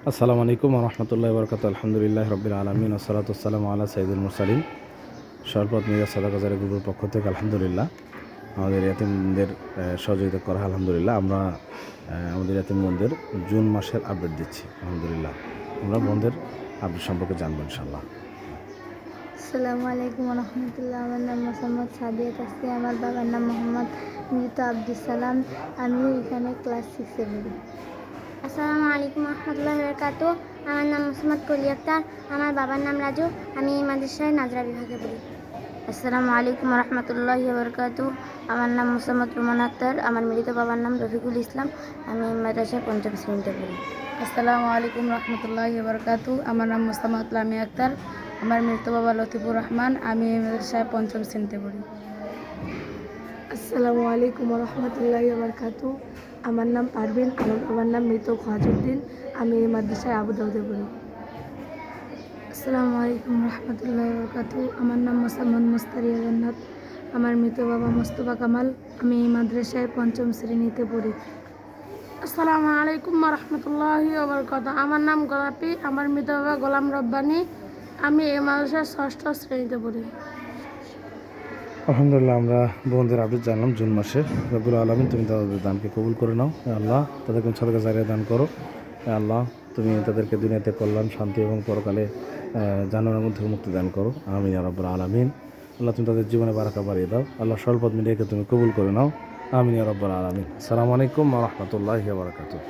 আসসালামু আলাইকুম রহমতুল্লাহ বরকাত। আলহামদুলিল্লাহ রবিল আলমিন ওসলাতাম আল্লাহ সঈদুল মুরসালিন। শরবত মিরাজ সাদাকাজারি গ্রুপের পক্ষ থেকে আলহামদুলিল্লাহ আমাদের ইয়াতিমদের সহযোগিতা করা আলহামদুলিল্লাহ। আমরা আমাদের ইয়াতিম বোনদের জুন মাসের আপডেট দিচ্ছি আলহামদুলিল্লাহ। আমরা বোনদের আপডেট সম্পর্কে জানবো ইনশাল্লাহ। আসসালামু আলাইকুম রহমতুল্লাহ। আমার নাম মোসাম্মদ সাদিয়া তাসফি। আমার বাবার নাম মোহাম্মদ মৃত আব্দুল সালাম। আমি এখানে ক্লাস 6-এ পড়ি। আসসালামু আলাইকুম রহমতুল্লাহি ওয়া বারাকাতুহু। আমার নাম মোসাম্মদ কলি আক্তার। আমার বাবার নাম রাজু। আমি এই মাদ্রাসায় নাজরা বিভাগে পড়ি। আসসালামু আলাইকুম রহমতুল্লাহি ওয়া বারাকাতুহু। আমার নাম মোসাম্মদ রুমান আক্তার। আমার মৃত বাবার নাম রফিকুল ইসলাম। আমি এই মাদ্রাসায় 5ম শ্রেণীতে পড়ি। আসসালামু আলাইকুম রহমতুল্লাহি ওয়া বারাকাতুহু। আমার নাম মোসাম্মদ লামি আক্তার। আমার মৃত বাবা লতিফুর রহমান। আমি এই মাদ্রাসায় 5ম শ্রেণীতে পড়ি। আসসালামু আলাইকুম রহমতুল্লাহি ওয়া বারাকাতুহু। আমার নাম পারভিন। আমার বাবার নাম মৃত খোয়াজুদ্দিন। আমি এই মাদ্রাসায় আবু দাউদে পড়ি। আসসালামু আলাইকুম রহমতুল্লাহি ওয়া বারাকাতুহু। আমার নাম মোসাম্মদ মুস্তারিয়া জান্নাত। আমার মৃত বাবা মোস্তফা কামাল। আমি এই মাদ্রাসায় 5ম শ্রেণীতে পড়ি। আসসালামু আলাইকুম রহমতুল্লাহি ওয়া বারাকাতুহু। আমার নাম গোলাপি। আমার মৃত বাবা গোলাম রব্বানি। আমি এই মাদ্রাসার 6ষ্ঠ শ্রেণীতে পড়ি। আলহামদুলিল্লাহ আমরা বোনদের আপডেট জানলাম জুন মাসে। রব্বুল আলমিন তুমি তাদের দানকে কবুল করে নাও। আল্লাহ তাদেরকে সাদাকা জারিয়া দান করো। আল্লাহ তুমি তাদেরকে দুনিয়াতে কল্যাণ, শান্তি এবং পরকালে জাহান্নামের থেকে মুক্তি দান করো। আমিন ইয়া রাব্বুল আলামিন। আল্লাহ তুমি তাদের জীবনে বারাকা বাড়িয়ে দাও। আল্লাহ স্বল্পদ মিডিয়াকে তুমি কবুল করে নাও। আমিন ইয়া রাব্বুল আলামিন। আসসালামু আলাইকুম ওয়া রাহমাতুল্লাহি ওয়া বারাকাতুহু।